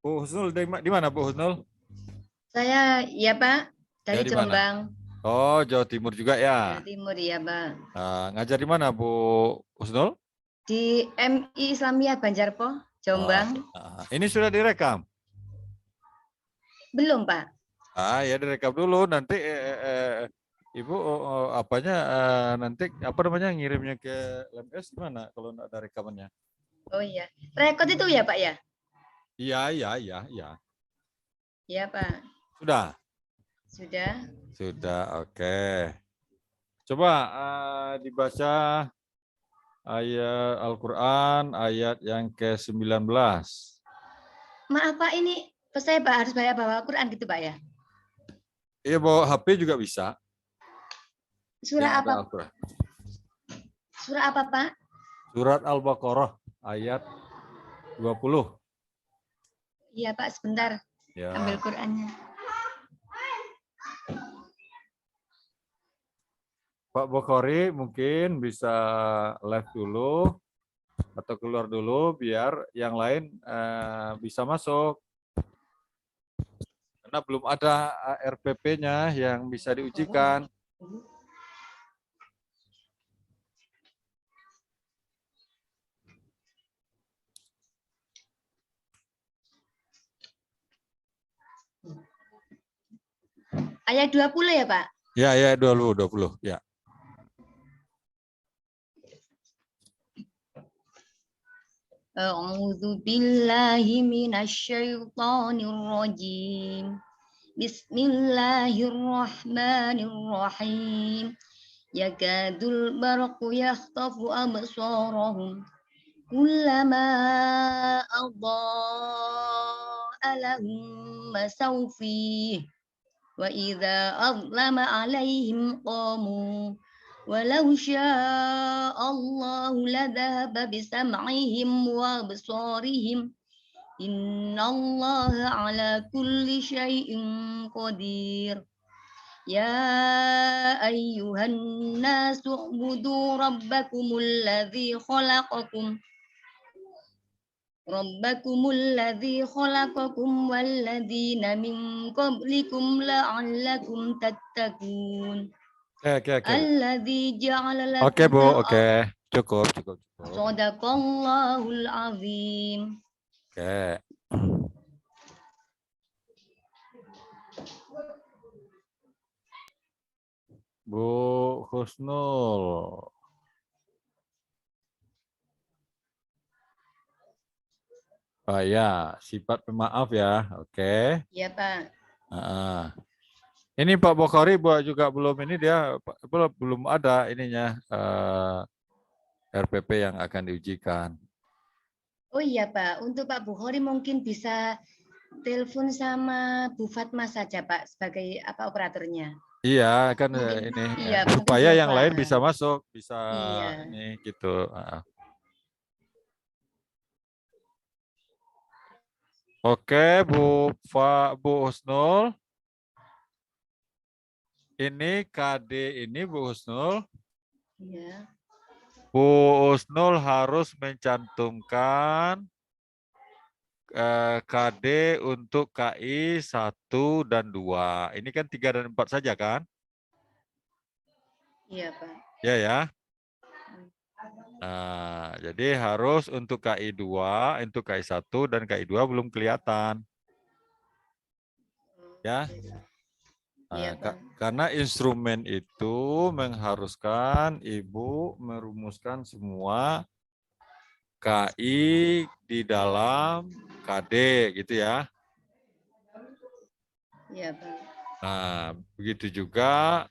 Bu Husnul di mana Bu Husnul? Saya, ya Pak, Ya dari di mana? Jombang, Oh, Jawa Timur juga Jawa ya. Timur ya Pak. Ngajar di mana Bu Husnul? Di MI Islamiyah Banjarpo, Oh, Jombang. ini sudah direkam. Belum Pak. Ya direkam dulu nanti Ibu apanya nanti apa namanya ngirimnya ke LMS gimana kalau nggak ada rekamannya? Oh iya, rekod itu ya Pak ya? Iya, iya, iya, iya. Ya Pak. Sudah. Sudah. Sudah, oke. Coba dibaca ayat Al-Quran ayat yang ke-19. Maaf Pak, ini saya Pak harus bawa Quran gitu Pak ya? Iya, bawa HP juga bisa. Yang Surah ada apa? Al-Quran. Surah apa Pak? Surat Al-Baqarah ayat 20. Iya Pak, sebentar. Ya. Ambil Qurannya. Pak Bukhari mungkin bisa live dulu atau keluar dulu biar yang lain bisa masuk. Karena belum ada RPP-nya yang bisa diujikan. Ayat 20 ya Pak? Ya, ya 20, ya. A'udzu billahi minasyaitonir rajim. Bismillahirrahmanirrahim. Yakadul barqu yakhtafu absarahum kullama adaa'a lahum masaw fihi wa idza adlama 'alaihim qamu walau syaa Allahu ladhaba bisam'ihim wa absarihim innallaha 'ala kulli syai'in qadir. Ya ayyuhan nasu ubudu rabbakumul ladzi khalaqakum wal ladzina min qablikum la'allakum tattaqun. Oke. Alladzi ja'ala Oke, lakum Bu. fil Oke. Cukup. Shadaqallahul azim. Oke. Bu Husnul. Ya, sifat pemaaf ya. Oke. Ya, Pak. Ini Pak Bukhari juga belum ini dia belum ada ininya RPP yang akan diujikan. Oh iya Pak, untuk Pak Bukhari mungkin bisa telepon sama Bu Fatma saja Pak sebagai operatornya. Iya kan Mungkin, ini iya, mungkin supaya dia yang lain paham. bisa masuk, bisa Iya. ini gitu. Oke, Bu Husnul. Ini KD ini Bu Husnul. Iya. Bu Husnul harus mencantumkan KD untuk KI 1 dan 2. Ini kan 3 dan 4 saja kan? Iya, Pak. Ya. Nah, jadi harus untuk KI 2, untuk KI 1 dan KI 2 belum kelihatan. Ya. Iya, Pak. Karena instrumen itu mengharuskan Ibu merumuskan semua KI di dalam KD gitu ya. Iya, Pak. Nah, begitu juga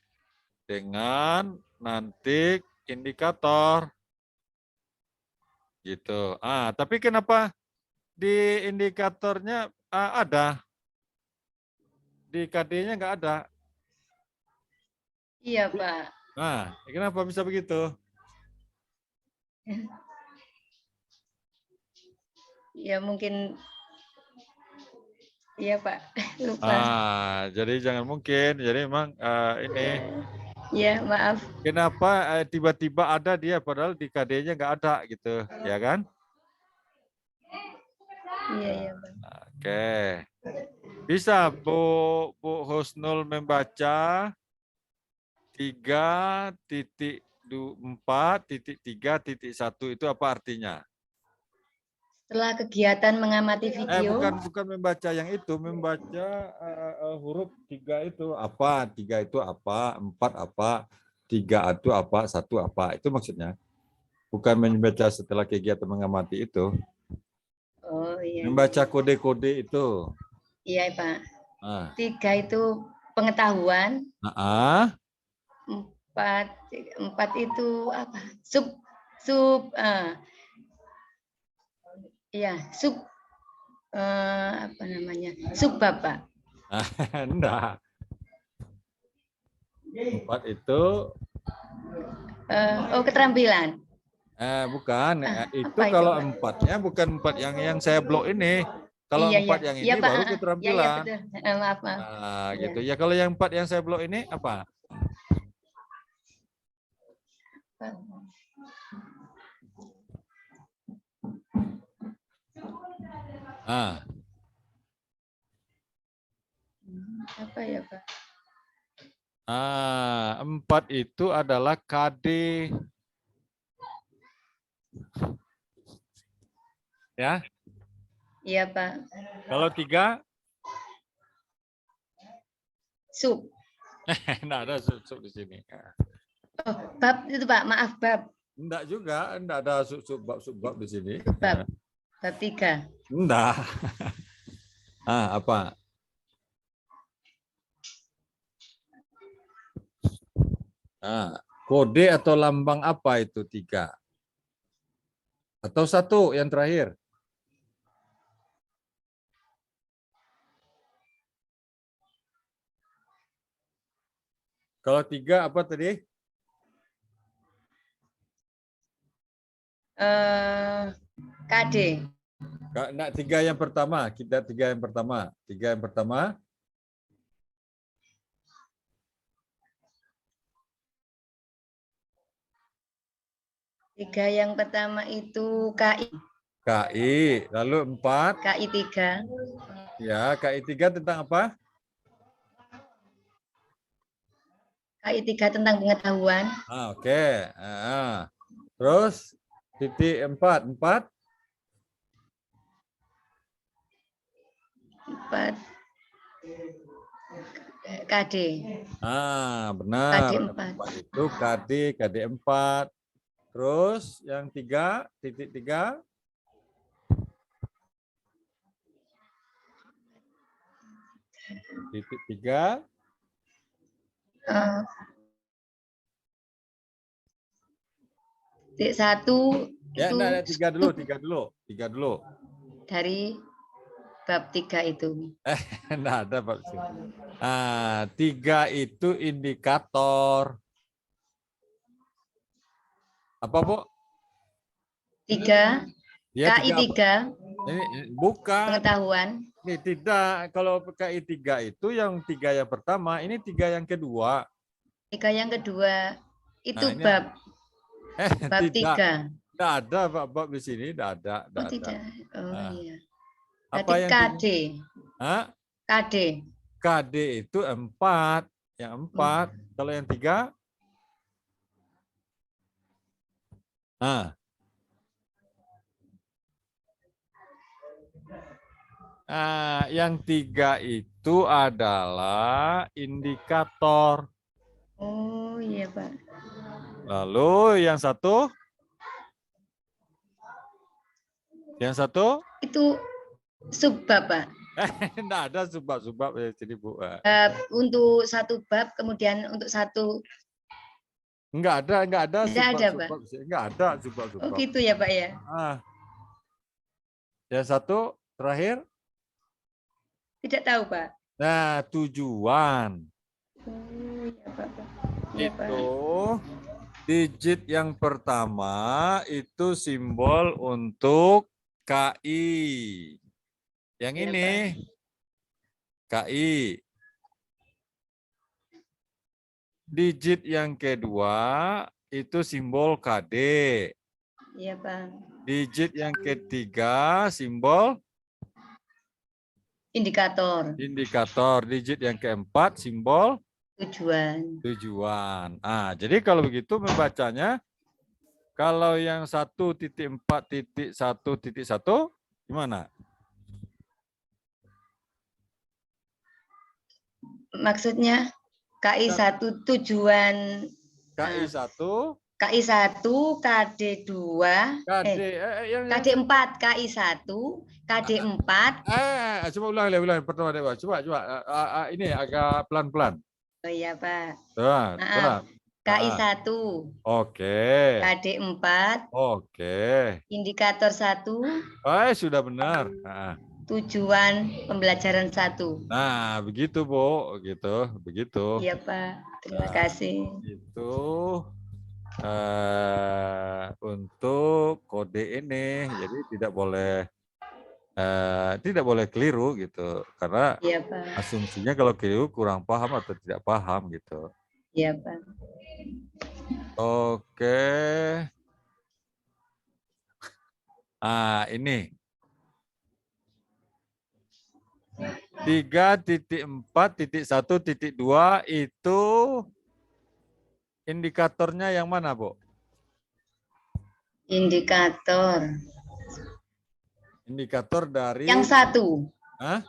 dengan nanti indikator. Gitu. Tapi kenapa di indikatornya ada? Di KD-nya nggak ada. Iya, Pak. Nah, kenapa bisa begitu? Ya mungkin, iya Pak, lupa. Jadi jangan mungkin. Jadi memang ini. Ya, maaf. Kenapa tiba-tiba ada dia padahal di KD-nya nggak ada gitu, ya kan? Iya, iya, Pak. Oke. Bisa Bu Husnul membaca 3.4.3.1 itu apa artinya? Setelah kegiatan mengamati video, Bukan membaca yang itu, membaca huruf 3 itu apa, 3 itu apa, 4 apa, 3 itu apa, 1 apa. Itu maksudnya. Bukan membaca setelah kegiatan mengamati itu. oh iya, Membaca kode-kode itu. iya Pak. Nah. 3 itu pengetahuan, Nah, 4 itu apa? Sub iya, apa namanya? Subbab, Pak. enggak. 4 itu Keterampilan. Bukan. Itu Apa itu, kalau Pak? 4-nya bukan 4 yang saya blok ini. Kalau Iya, 4 iya. yang Iya, ini Pak. baru Iya, iya, keterampilan. betul. Maaf, maaf. Nah, Iya. gitu. Ya kalau yang 4 yang saya blok ini apa? Ah. Apa ya, Pak? 4 itu adalah KD. Ya. Iya, Pak. Kalau 3? Sub. Enggak ada sub di sini. Oh, bab itu, Pak. Maaf, bab. Enggak juga, enggak ada subbab di sini. Bab. Bab 3. Enggak. Apa? Kode atau lambang apa itu 3? Atau 1 yang terakhir? Kalau 3 apa tadi? KD. Enggak, 3 yang pertama. Kita 3 yang pertama. 3 yang pertama. Tiga yang pertama itu KI. KI. Lalu 4. KI 3. Ya, KI 3 tentang apa? KI 3 tentang pengetahuan. Oke. Terus titik 4. 4. 4. KD. Benar. KD 4 itu KD, KD 4. Terus yang 3, titik 3. Titik 3. Titik 1 Ya, itu enggak, 3 dulu. 3 dulu. dari bab 3 itu. Enggak ada Pak. 3 itu indikator. Apa, Bu? 3. Ya, KI 3. Ini bukan. Pengetahuan. Ini tidak. Kalau KI 3 itu yang 3 yang pertama, ini 3 yang kedua. 3 yang kedua itu Ini bab. Bab 3. Tidak ada bab di sini, tidak ada. Tidak. Oh iya. Apa yang KD. KD. KD itu 4. Yang 4. Kalau yang 3? Yang 3 itu adalah indikator. Oh iya, Pak. Lalu yang 1? Yang 1? Itu subbab, Pak. Enggak ada subbab ya, jadi Bu. Untuk 1 bab, kemudian untuk 1. Enggak ada Tidak ada, Pak. Enggak ada subbab. Oh gitu ya, Pak ya. Yang 1 terakhir? Tidak tahu, Pak. Nah, tujuan. Oh iya, Pak. Ya, itu digit yang pertama itu simbol untuk KI. Yang ya, ini Pak. KI. Digit yang kedua itu simbol KD. Iya, Pak. Digit yang ketiga simbol Indikator. Indikator. Digit yang keempat, simbol Tujuan. tujuan. Ah, jadi kalau begitu membacanya, kalau yang 1.4.1.1 gimana? Maksudnya KI 1 tujuan KI 1, KI 1, KD 2, KD, yang KD 4, KI 1, KD 4. coba ulang pertama deh, Pak. Coba, ini agak pelan-pelan. Oh iya, Pak. Pelan. KI 1, Oke. KD 4, Oke. indikator 1, Sudah benar. tujuan pembelajaran 1. Nah, begitu, Bu. Begitu. Iya, Pak. Terima kasih. Itu untuk kode ini, jadi tidak boleh keliru gitu, karena Iya, Pak. asumsinya kalau keliru kurang paham atau tidak paham gitu. Iya, Pak. Oke. Ini 3.4.1.2 itu indikatornya yang mana, Bu? Indikator dari yang 1. Hah?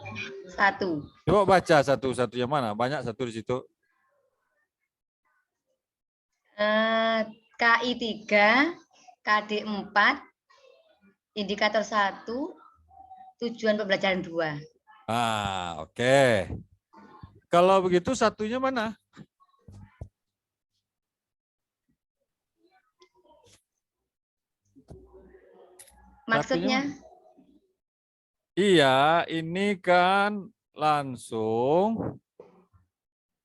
1. Coba baca satu-satu yang mana? Banyak satu di situ. KI 3, KD 4, indikator 1, tujuan pembelajaran 2. Oke. Kalau begitu satunya mana? Maksudnya? Iya, ini kan langsung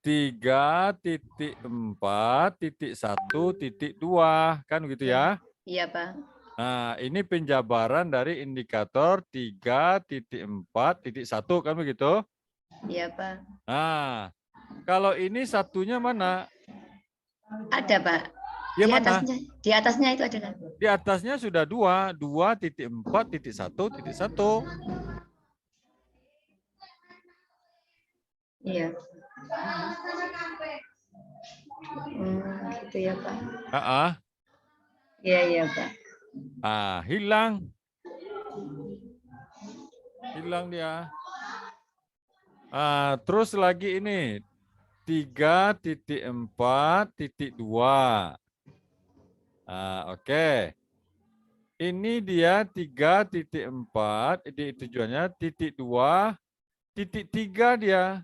3.4.1.2 kan begitu ya? Iya, Pak. Nah, ini penjabaran dari indikator 3.4.1 kan begitu? Iya, Pak. Nah, kalau ini satunya mana? Ada, Pak. Di mana? Di atasnya itu ada. Di atasnya sudah 2.4.1.1. Iya. Gitu ya, Pak. Iya, Pak. Hilang dia. Terus lagi ini 3.4.2. Oke. Ini dia 3.4, tujuannya titik 2, titik 3 dia.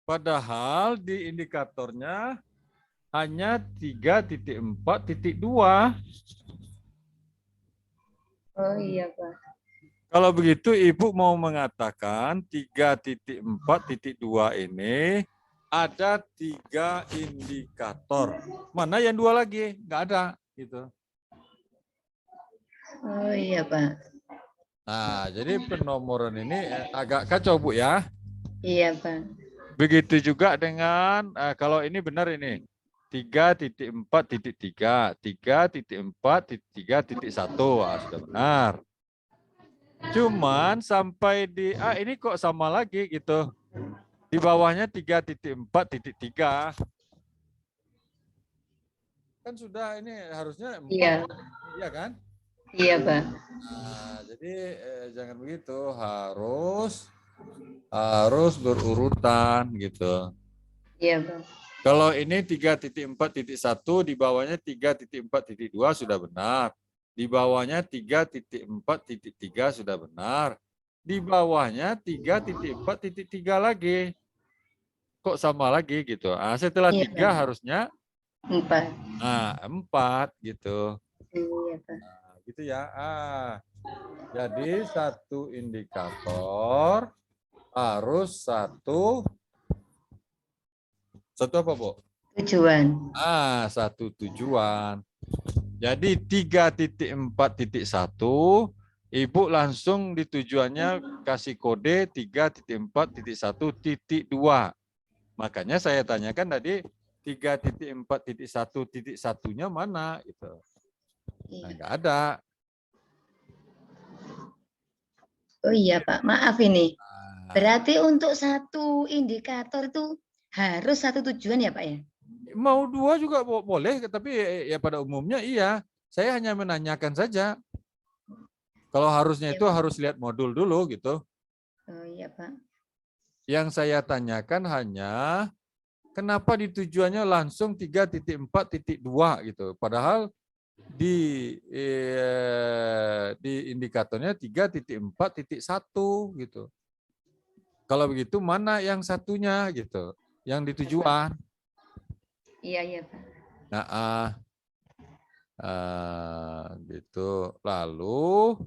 Padahal di indikatornya hanya 3.4.2. Oh iya, Pak. Kalau begitu Ibu mau mengatakan 3.4.2 ini ada 3 indikator. Mana yang 2 lagi? Nggak ada. Gitu. Oh iya, Pak. Jadi penomoran ini agak kacau, Bu ya. Iya, Pak. Begitu juga dengan kalau ini benar ini 3.4.3, 3.4.3.1 sudah benar. Cuman sampai di ini kok sama lagi gitu. Di bawahnya 3.4.3. Kan sudah ini harusnya 4. Iya. Iya kan? Iya, Pak. Jadi jangan begitu, harus berurutan gitu. Iya, Pak. Kalau ini 3.4.1 di bawahnya 3.4.2 sudah benar. Di bawahnya 3.4.3 sudah benar. Di bawahnya 3.4.3 lagi. Kok sama lagi gitu. Setelah 3 harusnya 4. 4 gitu. Iya, Pak. Gitu ya. Jadi satu indikator harus satu apa, Bu? Tujuan. Satu tujuan. Jadi 3.4.1 Ibu langsung di tujuannya kasih kode 3.4.1.2. Makanya saya tanyakan tadi 3.4.1.1-nya mana gitu. Nggak ada. Oh iya Pak, maaf ini. Nah, Berarti untuk satu indikator itu harus satu tujuan ya Pak ya? mau dua juga boleh, tapi ya pada umumnya iya. Saya hanya menanyakan saja. Kalau harusnya Iya itu Pak. harus lihat modul dulu gitu. Oh iya Pak. Yang saya tanyakan hanya kenapa di tujuannya langsung 3.4.2 gitu. Padahal di indikatornya 3.4.1 gitu. Kalau begitu mana yang satunya gitu? Yang di Iya, Pak. tujuan. Iya iya Pak. Nah, gitu. Lalu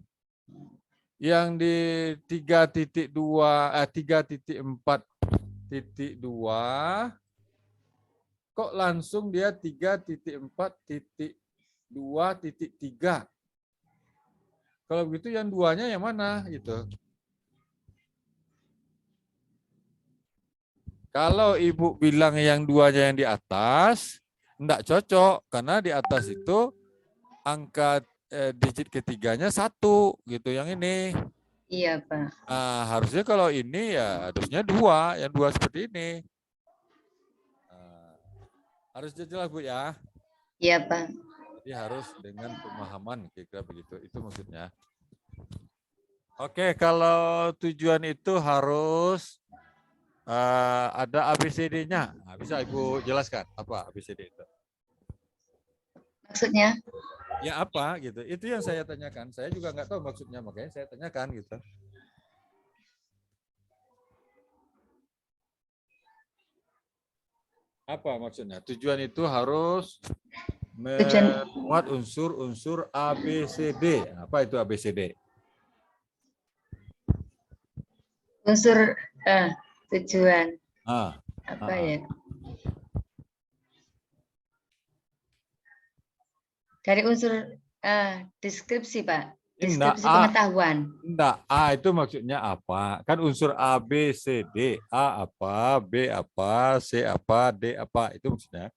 yang di 3.4.2 kok langsung dia 3.4.2.3. Kalau begitu yang duanya yang mana gitu. Kalau ibu bilang yang duanya yang di atas, enggak cocok karena di atas itu angka digit ketiganya 1 gitu yang ini. Iya Pak. Harusnya kalau ini ya harusnya 2, yang 2 seperti ini. Harusnya jelas Bu ya. Iya Pak. Jadi harus dengan pemahaman kira-kira begitu. Itu maksudnya. Oke, kalau tujuan itu harus ada ABCD-nya. Nah, bisa Ibu jelaskan apa ABCD itu? Maksudnya? Ya apa gitu. Itu yang saya tanyakan. Saya juga nggak tahu maksudnya, makanya saya tanyakan gitu. Apa maksudnya? Tujuan itu harus Tujuan memuat unsur-unsur ABCD. Apa itu ABCD? unsur tujuan Ah, apa ah, ya? Dari unsur deskripsi Pak. Enggak Deskripsi A, pengetahuan. enggak A itu maksudnya apa? Kan unsur A, B, C, D. A apa, B apa, C apa, D apa. Itu maksudnya.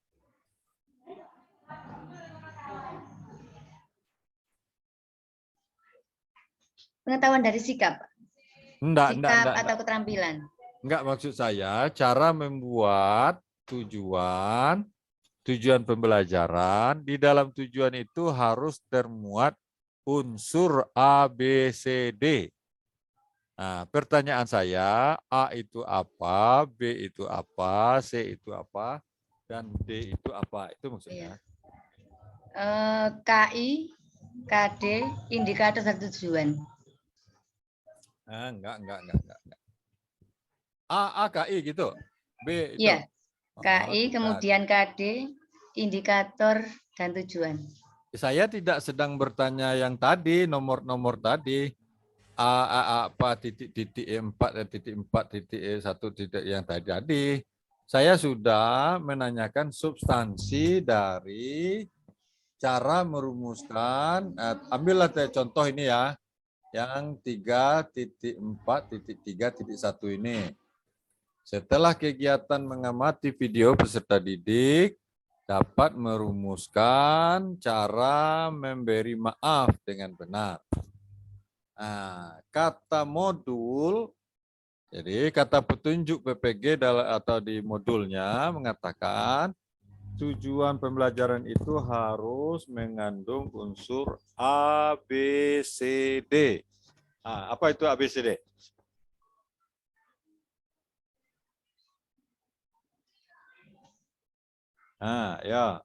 Pengetahuan dari sikap. Sikap Enggak. atau keterampilan. Enggak maksud saya cara membuat tujuan pembelajaran. Di dalam tujuan itu harus termuat unsur A, B, C, D. Nah, pertanyaan saya, A itu apa, B itu apa, C itu apa, dan D itu apa? Itu Iya. maksudnya. KI, KD, indikator satu tujuan. Enggak. A, KI gitu. B itu. Iya. Oh, KI, tidak. kemudian KD, indikator dan tujuan. Saya tidak sedang bertanya yang tadi, nomor-nomor tadi. Apa titik-titik 4.4.1 titik yang tadi. Saya sudah menanyakan substansi dari cara merumuskan, ambillah contoh ini ya, yang 3.4.3.1 ini. Setelah kegiatan mengamati video peserta didik, dapat merumuskan cara memberi maaf dengan benar. Nah, kata modul, jadi kata petunjuk PPG atau di modulnya mengatakan tujuan pembelajaran itu harus mengandung unsur A, B, C, D. Apa itu A, B, C, D? Ya.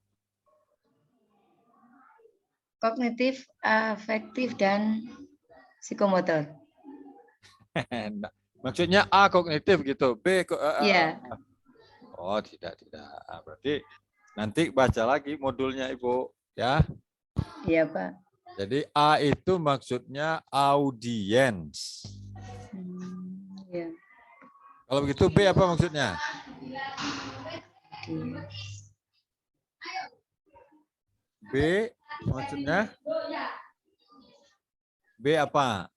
Kognitif, afektif, dan psikomotor. Maksudnya A kognitif gitu, B Iya. Oh, tidak. Berarti nanti baca lagi modulnya Ibu, ya. Iya, Pak. Jadi A itu maksudnya audiens. Iya. Kalau begitu B apa maksudnya? B maksudnya? B apa?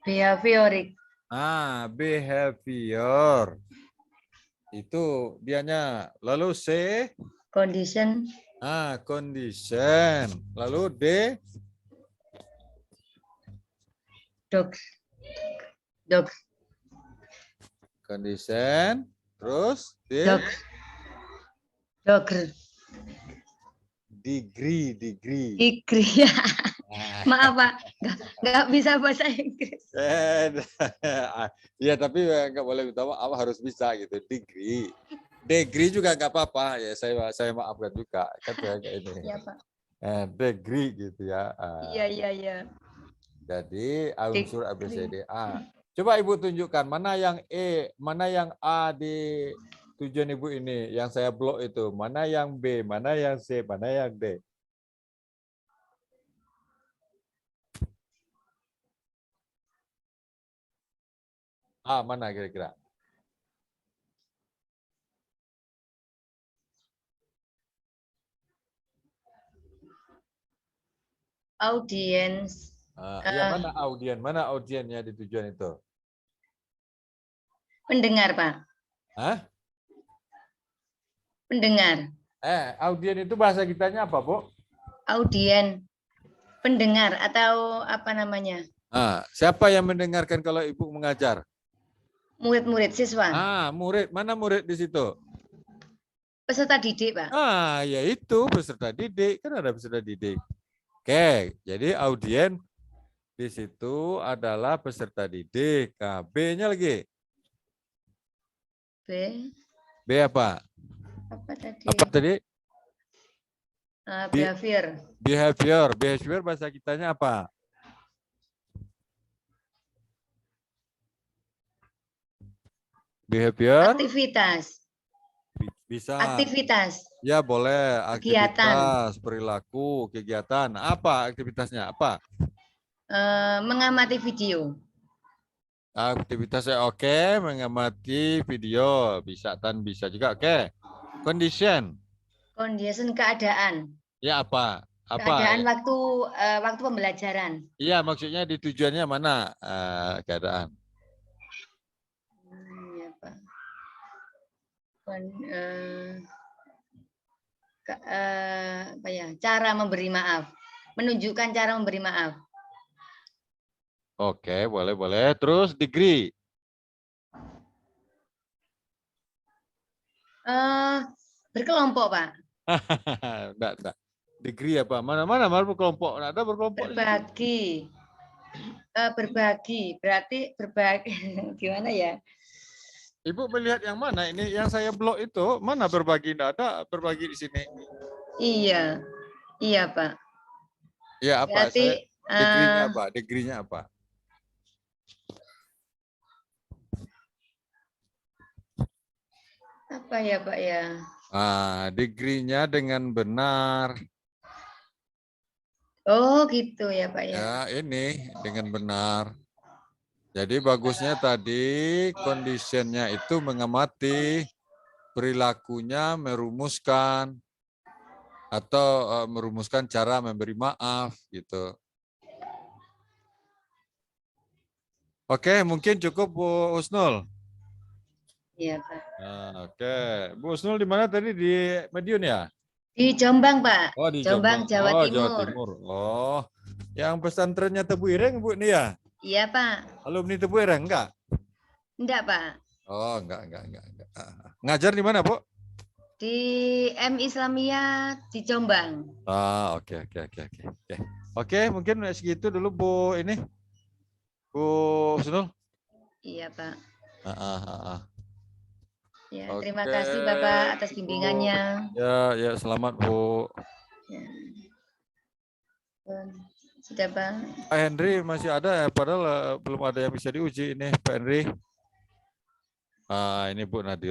Behaviorik. Behavior. Itu dianya. Lalu C? Condition. Condition. Lalu D. Dogs. Dogs. Condition. Terus D. Dogs. Dogger. Degree. Igri. Ya. Maaf Pak, nggak bisa bahasa Inggris. Ya tapi nggak boleh utama apa harus bisa gitu. Degree juga nggak apa-apa ya, saya maafkan juga kan saya kayak ini. Iya Pak. Degree gitu ya. Iya. Jadi unsur ABCDA. Coba Ibu tunjukkan mana yang E, mana yang A di tujuan Ibu ini, yang saya blok itu, mana yang B, mana yang C, mana yang D. Mana kira-kira? Audience. Ya mana audiennya di tujuan itu? Pendengar Pak. Hah? Pendengar. Audien itu bahasa kitanya apa, Bu? Audien. Pendengar atau apa namanya? Siapa yang mendengarkan kalau Ibu mengajar? Murid-murid siswa. Murid. Mana murid di situ? Peserta didik, Pak. Ya itu peserta didik. Kan ada peserta didik. Oke, jadi audien di situ adalah peserta didik. B-nya lagi. B apa? Apa tadi? Behavior. Behavior bahasa kitanya apa? Behavior? Aktivitas. Bisa. Aktivitas. Ya boleh. Aktivitas, Kegiatan. perilaku, kegiatan. Apa aktivitasnya? Apa? Mengamati video. Aktivitasnya oke. Mengamati video. Bisa juga. Oke. Condition. Condition keadaan. Ya apa? Keadaan waktu pembelajaran. Iya, maksudnya di tujuannya mana keadaan? Ya, Pak. Cara memberi maaf. Menunjukkan cara memberi maaf. Oke, boleh. Terus degree. Berkelompok, Pak. Enggak. Degree apa? Mana berkelompok? Nggak ada berkelompok. Berbagi. Berarti berbagi. Gimana ya? Ibu melihat yang mana? Ini yang saya blok itu mana berbagi? Nggak ada berbagi di sini. Iya Pak. Ya apa? Berarti degree-nya apa? Degree-nya apa? Apa ya Pak ya? Degree-nya dengan benar. Oh gitu ya Pak ya. Ya ini dengan benar. Jadi bagusnya tadi condition-nya itu mengamati, perilakunya merumuskan, atau merumuskan cara memberi maaf gitu. Oke, mungkin cukup Bu Husnul. Iya Pak. Oke, Bu Husnul di mana tadi, di Madiun ya? Di Jombang Pak. Oh di Jombang, Jawa Timur. Jawa Timur. Oh, yang pesantrennya Tebu Ireng Bu nih ya? Iya Pak. Alumni Tebu Ireng enggak? Enggak Pak. Oh enggak. Ngajar di mana Bu? Di M Islamiyah di Jombang. Oke. Oke, mungkin segitu dulu Bu ini. Bu Husnul. Iya Pak. Ya, Oke, terima kasih Bapak atas bimbingannya. Ya, selamat Bu. Ya. Sudah Pak. Pak Henry masih ada ya, padahal belum ada yang bisa diuji ini Pak Henry. Ini Bu Nadir.